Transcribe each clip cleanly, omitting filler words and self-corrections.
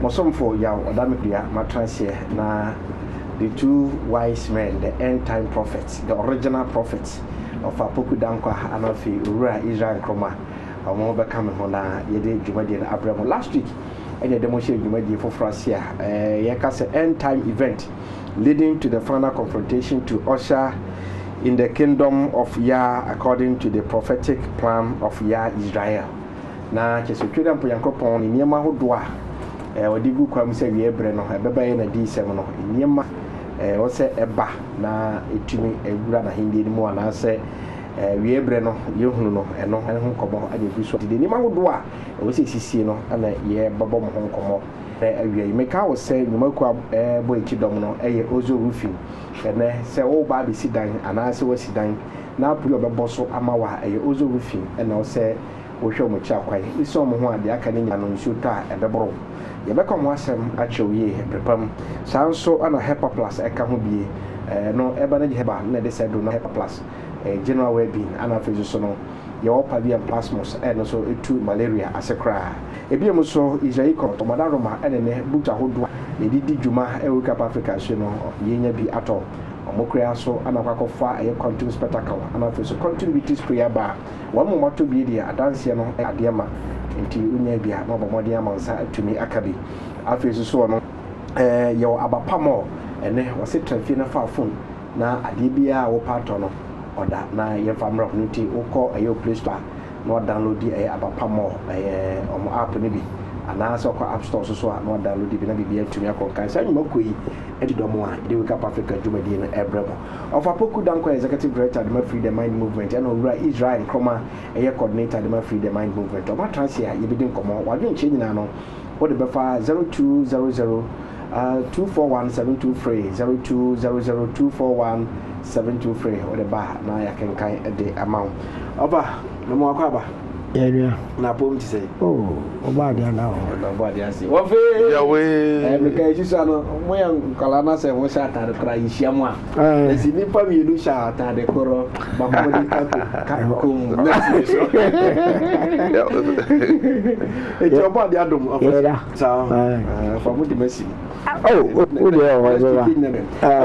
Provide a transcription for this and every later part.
Mosomfo ya odamibia matransie na the two wise men, the end time prophets, the original prophets of Apoku Dankwa Anafi Ura Israel Kroma. Omo become hona yede dwumadi na abramo last week any demonstration dwumadi for Francia yekase end time event leading to the final confrontation to Usher in the kingdom of Yah according to the prophetic plan of Yah Israel. Na chesotweda mpo yankopon ni niema hodo a odigu kwam se wie bre no ebeba na di sem no niema wo se eba na etumi egura na hindi ni mu anase wie bre no yehunu no eno ho komo ade bi so de niema hodo a wo se sisi no ana ye babo mo ho komo awie meka wo se nyumaku bo ekidom no eye ozo rufi ene se wo ba be sidan anase wo sidan na apu obebo so amawa eye ozo rufi ene wo se wo hwe mo cha kwai iso mo ho ade aka ni nya no nsu ta ebeboro yebeka mo asem achewie prepam sanso ana hepa plus eka ho bie no eba na heba na de se do na hepa plus general well-being ana fezo so no ye opa bia plasmos no so etu malaria asekra ebiem so Israel ko to madaroma ene ne buta hodo e didi djuma Europe Africa so no yenya bi ato omokrea so ana kwakofa e continue spectacle ana fezo continuity prayer ba wa mo moto bi dia adanse no adema enti unya bia no bomodi amansa atumi akabi afezo so no ye abapamo ene wose transfer na fa phone na ade bia wo pato no oda na ye famra nti uko ayo Play Store no download di abapamo omo app ni bi ana so ko App Store so no download di bi na bibia atumi akonkan sa nyuma koyi edi domo a de Wake Up Africa djumadi na ebrebo of Apoku Dankwa executive director the Free the Mind movement and over Israel Kroma coordinator the Free the Mind movement o ma transia ye bidin komo wadwen che nyina no wo de befa 0200 241723 0200241723 o de ba na ya kenkan de amount oba no mo akwa ba area na pom ti say oba dia na o na oba dia say wo fe ya we me kai ji sa no mo yan kala na say mo sha ta de kra yihia mo a e si ni pa mi lu sha ta de koro ba mo di ka kum na si so e ti oba dia dum sa fa mo di mesi o de o wa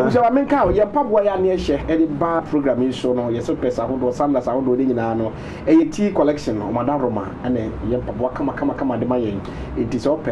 so amen ka ye pabo ya na ehye e ba program yi so no ye so pesa ho do sanda sa ho do de nyina no e ye tea collection madaroma ane ye pabo kama de mayen it is up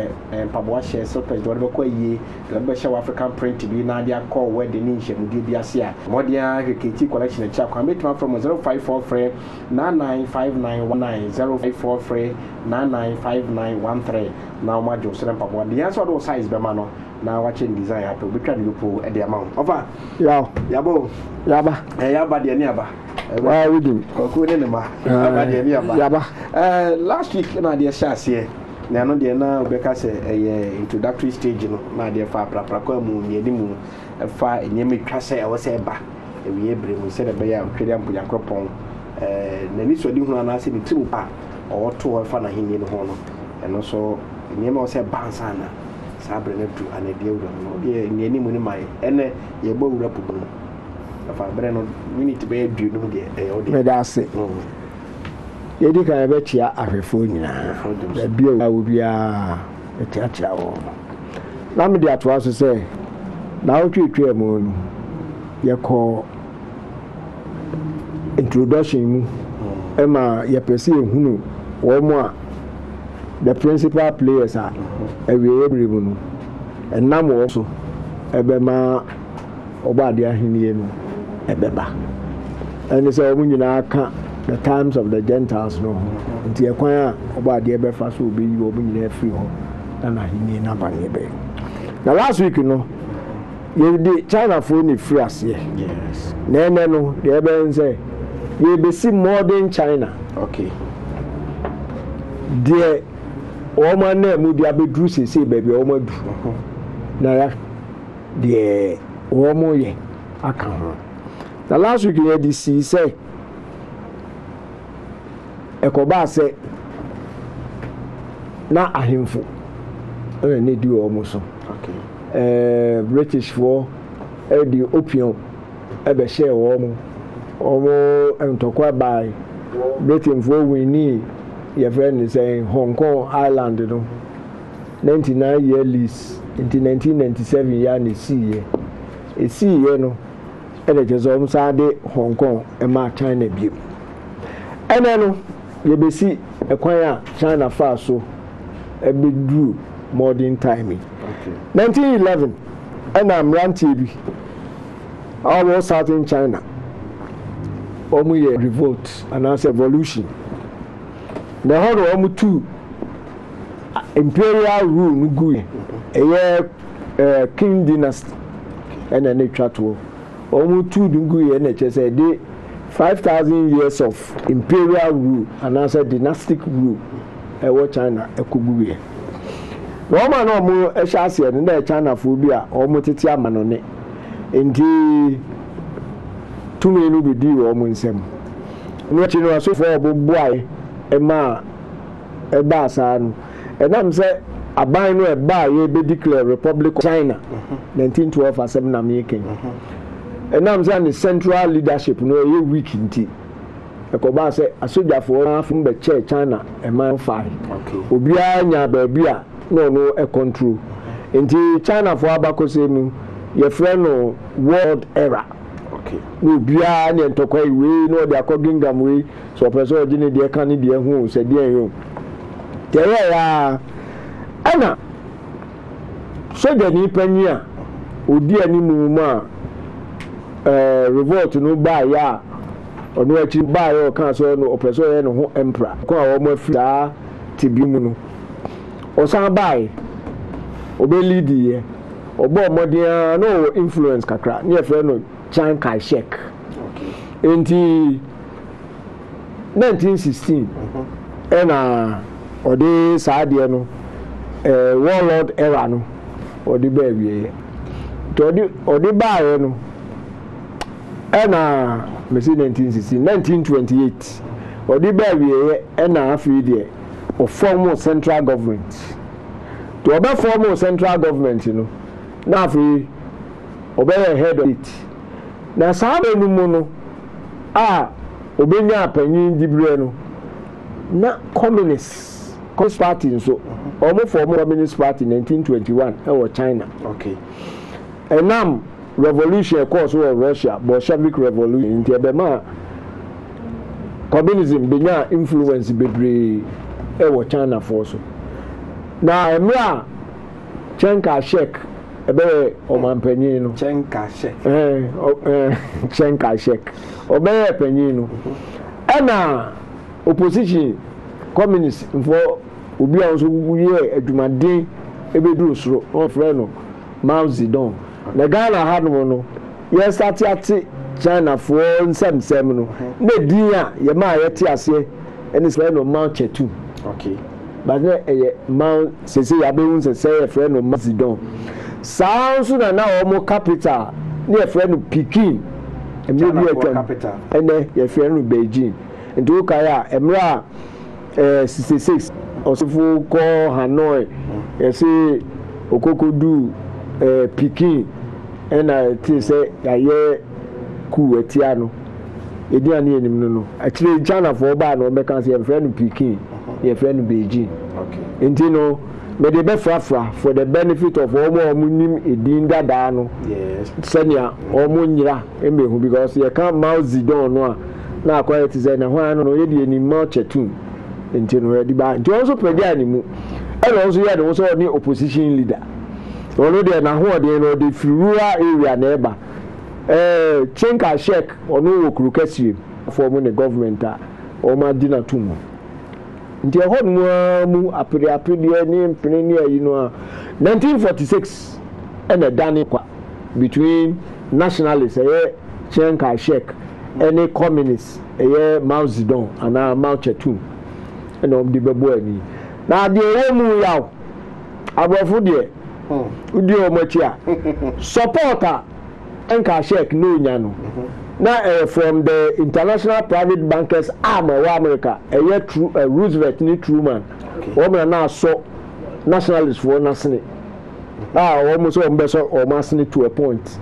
pabo share so pesa do be ko yi do be share African print bi na dia call where the ni hye mudi bi ase a modia tea collection e cha kwa metima from 054 995919 054 995913 na ma jo sere pabo de answer do size be ma no na watching design happy we try to pull at the amount over yabo yaba de ni aba wa we do ko ne ma aba de ni aba yaba last week na de shase na no de na obeka say introductory stage no na de fa pra kwa mu ni mu fa enyeme twa say e wo say ba e we ebre mu say de be ya twede ampo yakropon na ni so di hu na say ni timu pa o to fa na hinni no ho no eno so enyeme wo say bansa na sabre na tu anade wura no de ni mu ni mai ene ye bo wura pubu afa bre no minute be du no de o de me da se ye di ka be tia ahwefo nyina da bio a wo bia etiatia wo na me de atwa so se na wo twetwe mu no ye ko introduction mu ema ye pese ehunu wo mo a the principal players are every no enam wo so ebema obade ahenie no ebeba ene se omu nyina aka the times of the Gentiles no nti ekwan a obade ebefa so obi yi omu nyina free ho na ahenie na banye be na last week no ye di China for ni free ase yes na no de ebe nse ye be see modern China okay de Oma na mu dia bedru sese baby oma du na ya de omo ye aka ho na last week ye di si say ekoba se na ahemfo ne di omo so okay British for di opium be share omo entokwa by Britain for we ni your friend is saying Hong Kong Island no 99-year lease into 1997 year na see ye no e de so msade Hong Kong e ma China bi ene no ye be si ekwan a China fa so e be do modern timing. 1911 and I'm ranting all southern China revolt and as evolution the whole two imperial rule no good a king dynasty and then they try to two no good and say they 5,000 years of imperial rule and as a dynastic rule China ekuguye no man no mo ehase na China fo bi a omo tete amanone enti tumi no bi di omo nsem no chi no aso fo obobuai e ma e ba sa no e nam se aban no e ba ye be declare Republic of China 1912 asem na me ken e nam se the central leadership no ye weak nti e ko ba se asojafo afun be China e ma fa obi anya ba bia no a control nti China for abakose mu ye friend no world era no bia ne ntokwa iwe no de akogingam we so person ogine de kan de hu se de yo tere ya ana so de ni pani a odi ani mu ma revolt no ba ya ono achi ba ya kan so no person ye no ho emperor ko a wo mo afira tibi mu no osan bai obe lead ye obo modern no influence kakra ne friend no Chiang Kai-shek enti 1916 ena ode saade no warlord era no ode ba wie to ode ba ye no ena mesi 1916 1928 ode ba wie ena afi de of formal central government to oba formal central government na afi oba head of it na sabe no mu no a obenya apanyin dibre no na communist party nso omo form communist party 1921 e China enam revolution course of Russia Bolshevik revolution nti ebema communism benya influence bebre e China for so na emra Chiang Kai-shek ebe omampanyin no Chiang Kai-shek Chiang Kai-shek obe panyin no na opposition communist for obi a so guye adumaden ebeduru soro o friend no Mao Zedong na Ghana ha no ye start at China for nsem no na din a ye ma ye te ase ene friend no Mao Zedong but Mao sese ya be hun sese friend no Mao Zedong sounds na omo capital ne friend no Peking maybe capital ene ye friend no Beijing nti ukaya emra 66 osifo ko Hanoi yesi okokodu Peking ena ti se yaye ku etia no edia ne enim no actually China for ba no be kan se ye friend no Peking ye friend no Beijing nti no me de be frafra for the benefit of omo nim edin dada no yes senia omo nyira emehu because ye kan Mao Zedong no a na akwai ti say na ho ano no ye de enim Mao Zedong nti no ye di ba nti also pedi animu e also ye de so ni opposition leader ono de na ho de no de rural area na eba Chiang Kai-shek ono wo krukasi form the government a o ma dina tumu nti ho mu apede ni mpene ni ayi no a 1946 and dane kwa between nationalists Chiang Kai-shek and communists Mao Zedong and Mao Zedong and the bebo ani na de wo mu yaw abrofo de udi o machia supporter Chiang Kai-shek no nya no na from the international private bankers arm of America true Roosevelt ni Truman woman na so nationalists for nasne almost on beso or masne to a point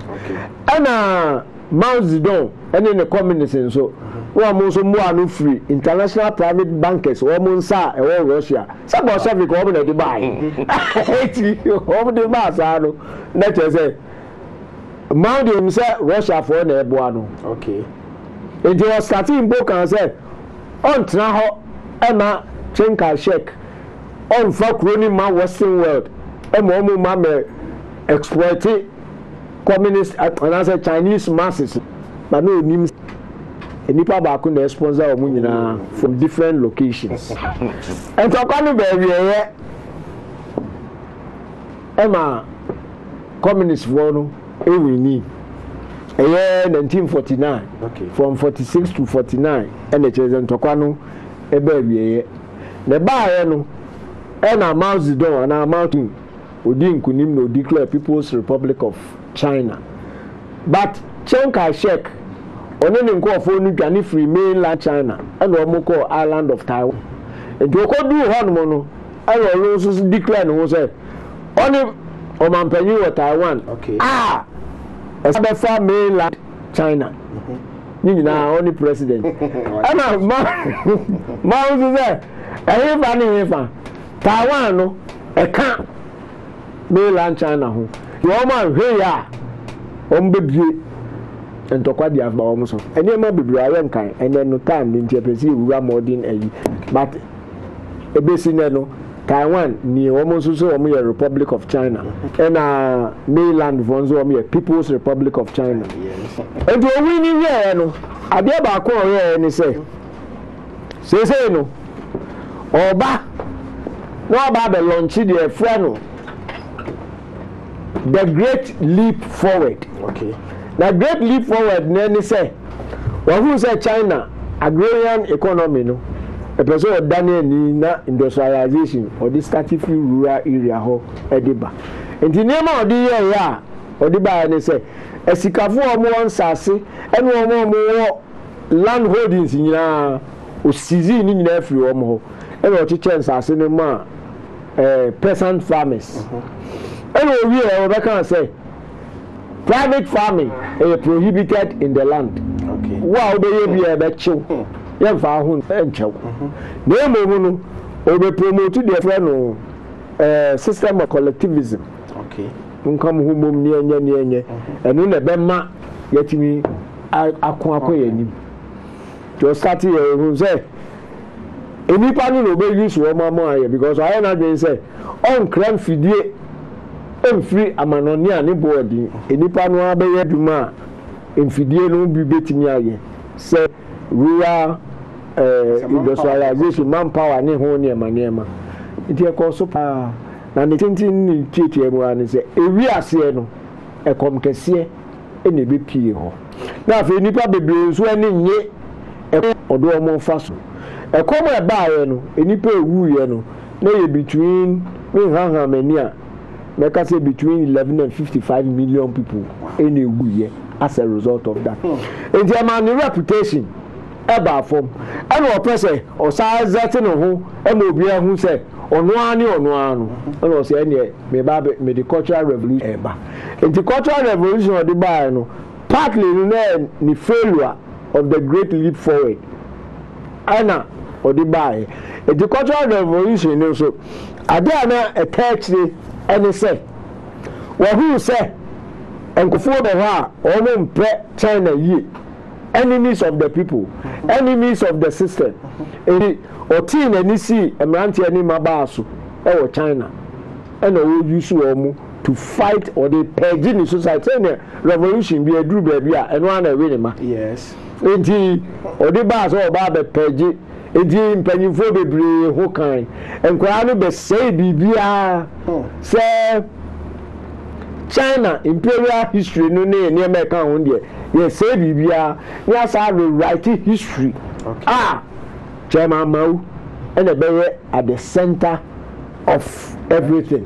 and Mao Zedong and the communists so one also more free international private bankers or sa or Russia. Some of them go over the Dubai. Over the Masano. Let us say Mao himself Russia for the Buano. Okay. It was starting book and said on Traho Emma Chenka Sheikh on for running my Western world. Emomu mama exploiting communist and as a Chinese masses, but no names. Nipa baako na sponsor omu nyina from different locations. And to kwanu be wiye Emma communist for no ewini. 1949. Okay. From 46 to 49 and it is ntokwa ebe wiye. Ne ba no na Mao Zedong na mountain odi nkunim no declare People's Republic of China. But Chiang Kai-shek only in call for new Johnny free mainland China and Omoko Island of Taiwan. And to go do Honmono, I will also declare no say only Omanpenyu or Taiwan. Okay. As a mainland China. Now only president. And now Mao say Taiwan no a can't mainland China ho. You man hey ya ombebie ntokwa dia ba omo so ene ma bebie ayen kan ene no time ni ntepesi wura modern ayi but ebesi ne no Taiwan ni omo so omo ye Republic of China and mainland vonzo omo ye People's Republic of China. Yes. And we win here no ade ba ko here ni say no oba no ba be launch the friend the Great Leap Forward. Okay. The Great Leap Forward, nani say, who say China agrarian economy no, a person of Daniel na industrialization or this static rural area ho ediba. In the name of the year ya, odiba ni say, esikafu omo ansase, enu omo land holdings nyina osizi ni nyina afiri omo ho. Enu ochiche ansase ni ma peasant farmers. And we can say private farming is prohibited in the land. Okay. Wow, they be a bet you. Young Fahun and Chow. They will promote the friend system of collectivism. Okay. Come home near, and in the Bema, yet me acquire. To start here, who say, any panel will use one more because I am not going to say, on crime fidie. Free amanonia ni boarding enipa no abeye duma emfidie no bi betimi aye say rural industrialization manpower ni ho ne manema nti e ko so pa na ne tintin ni tietie mu ani say ewi ase no e kom kese e ne be pie ho na afi enipa bebre nso ani nye odo omo faso e kom e baaye no enipa ewu ye no na ye between we mania make us say between 11 and 55 million people in a year as a result of that. In the reputation, about form, and what person or size that in a home, and will be a who say, on one, and also any maybe the cultural revolution. In the cultural revolution of the Bible, partly the failure of the Great Leap Forward. Anna or the Bible. In the cultural revolution, also, I dare a text. And say, well, who say, and before the war, all China ye, enemies of the people, enemies of the system, or teen and see a manti any mabasu, or China, and all use to fight or the paging society revolution be a drew baby and one a winner. Yes. Indeed, or the bars or barber paging. Edi mpanyinfo bebre ho kan enkwara no be say bibia say China imperial history no ne me kan ho de ye say bibia we asa rewrite history. Okay. Chairman Mao and the at the center of everything.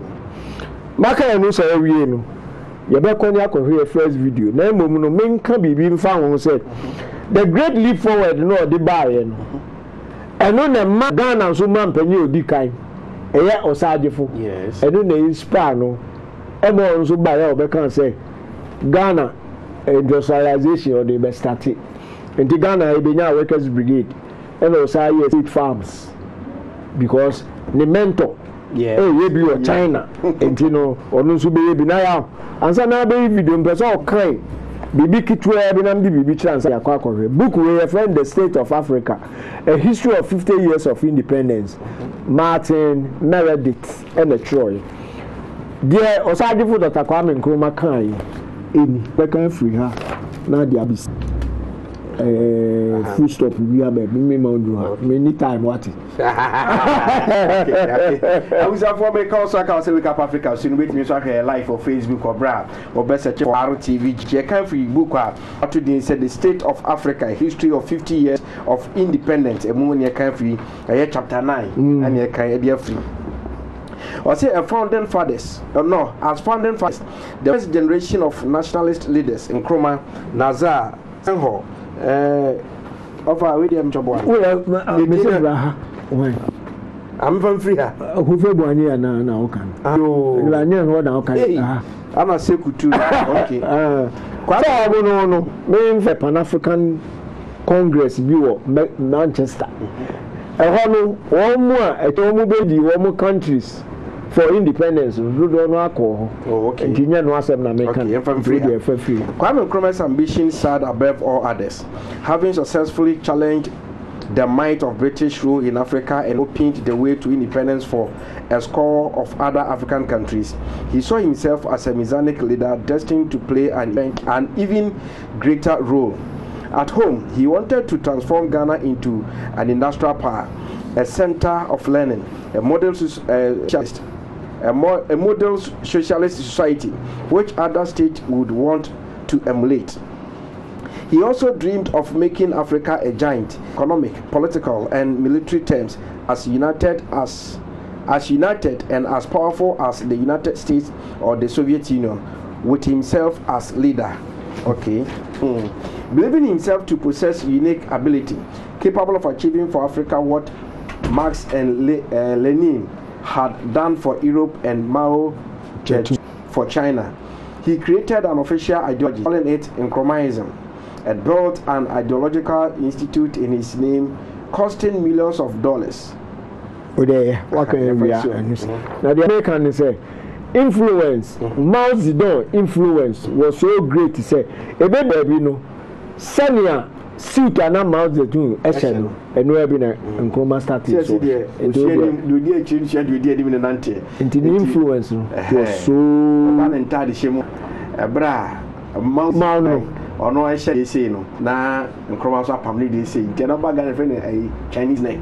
Maka no say we no ye be kon yakọ first video na emom no menka bibi mfa ho say the Great Leap Forward no de baaye no. Eno na ma Ghana so man panyi odi kan eye osagefo. Yes. Eno na inspire no emo nso ba ya obeka say Ghana industrialization or the best started. In the Ghana, we have workers brigade, and also state farms because the mentor. Yeah. We be your China, and you know, or no so be now. And so now be video person cry. Bibi kitwe be nam di bibi chance yakwa akore. Book we friend the State of Africa, a history of 50 years of independence. Martin Meredith and the Troy. There osadi for Dr. Kwame Nkrumah kan eni we kan free her. Na dia bis. Full stop we have me many time what it. I was a former council council Wake Up Africa soon with me so I live or Facebook or Bra or best search for RTV. Je can free book today said the State of Africa, a history of 50 years of independence. A moment you can free chapter 9 and you can be free. Or say a founding fathers, no, as founding fathers, the first generation of nationalist leaders in Nkrumah, Nazar, Senghor, of our William Jobwan. I'm from free. Who February now can. Oh, you are near what now can. I'm a secret too. Okay. Quite no, main for Pan African Congress, you Manchester. One more, a one more countries. For independence, we don't know. Oh, okay. Engineer no accept na make. Okay, free. Kwame Nkrumah's ambition soared above all others, having successfully challenged the might of British rule in Africa and opened the way to independence for a score of other African countries. He saw himself as a messianic leader destined to play an even greater role. At home, he wanted to transform Ghana into an industrial power, a center of learning, a model socialist. A model socialist society which other states would want to emulate. He also dreamed of making Africa a giant, economic, political, and military terms, as united and as powerful as the United States or the Soviet Union, with himself as leader. Okay. Believing himself to possess unique ability, capable of achieving for Africa what Marx and Lenin had done for Europe and Mao for China. He created an official ideology, calling it Nkrumahism, and built an ideological institute in his name, costing millions of dollars. Now the American say influence, Mao Zedong influence was so great to say, Sanya suit and Mao Zedong Esheno and no be Nkrumah started so the influence was so Mao or no, I said, say no. Now, Nkrumah's family they say, Janaba got a friend a Chinese neck.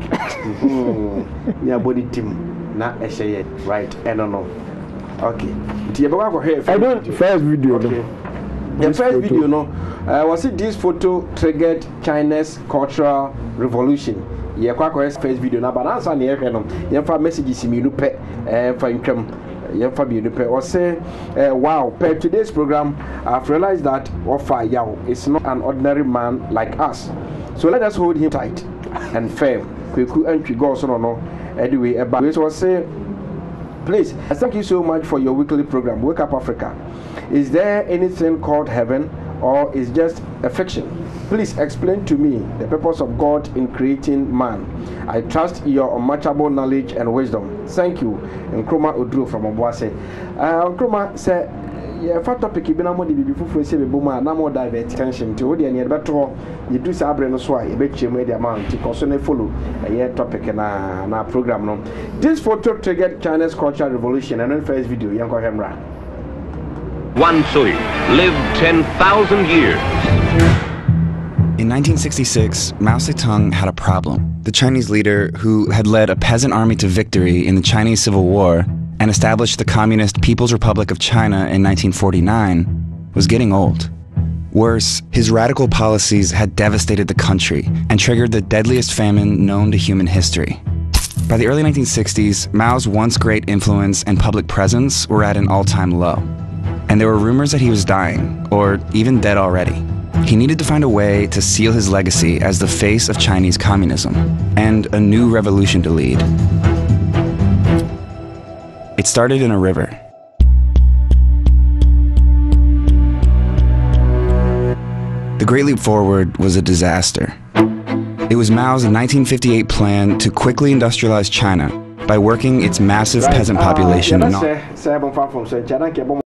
Yeah, body team. Not a say right. I don't know. Okay. I don't first video. Okay. The first video, no. Was it this photo triggered China's cultural revolution? Yeah, first video. Now, but answer the air. You have messages in you pay for income. Or say, wow, per today's program, I've realized that Ofa Yao is not an ordinary man like us. So let us hold him tight and firm. Kweku entry goes on no. Anyway, about this was say, please, thank you so much for your weekly program, Wake Up Africa. Is there anything called heaven, or is just a fiction? Please explain to me the purpose of God in creating man. I trust your unmatchable knowledge and wisdom. Thank you. Nkrumah Odro from Obuase. Nkrumah said, yeah, fat topic ibina mo di bibi fufu ese be boma na mo divert attention to odi ene beto you do sabre no so a e be chemu e amount because no follow a topic na program no. This photo triggered China's cultural revolution and on first video yanko hemra. Wan Sui lived 10,000 years. In 1966, Mao Zedong had a problem. The Chinese leader, who had led a peasant army to victory in the Chinese Civil War and established the Communist People's Republic of China in 1949, was getting old. Worse, his radical policies had devastated the country and triggered the deadliest famine known to human history. By the early 1960s, Mao's once great influence and public presence were at an all-time low. And there were rumors that he was dying, or even dead already. He needed to find a way to seal his legacy as the face of Chinese communism, and a new revolution to lead. It started in a river. Great Leap Forward was a disaster. It was Mao's 1958 plan to quickly industrialize China by working its massive peasant population.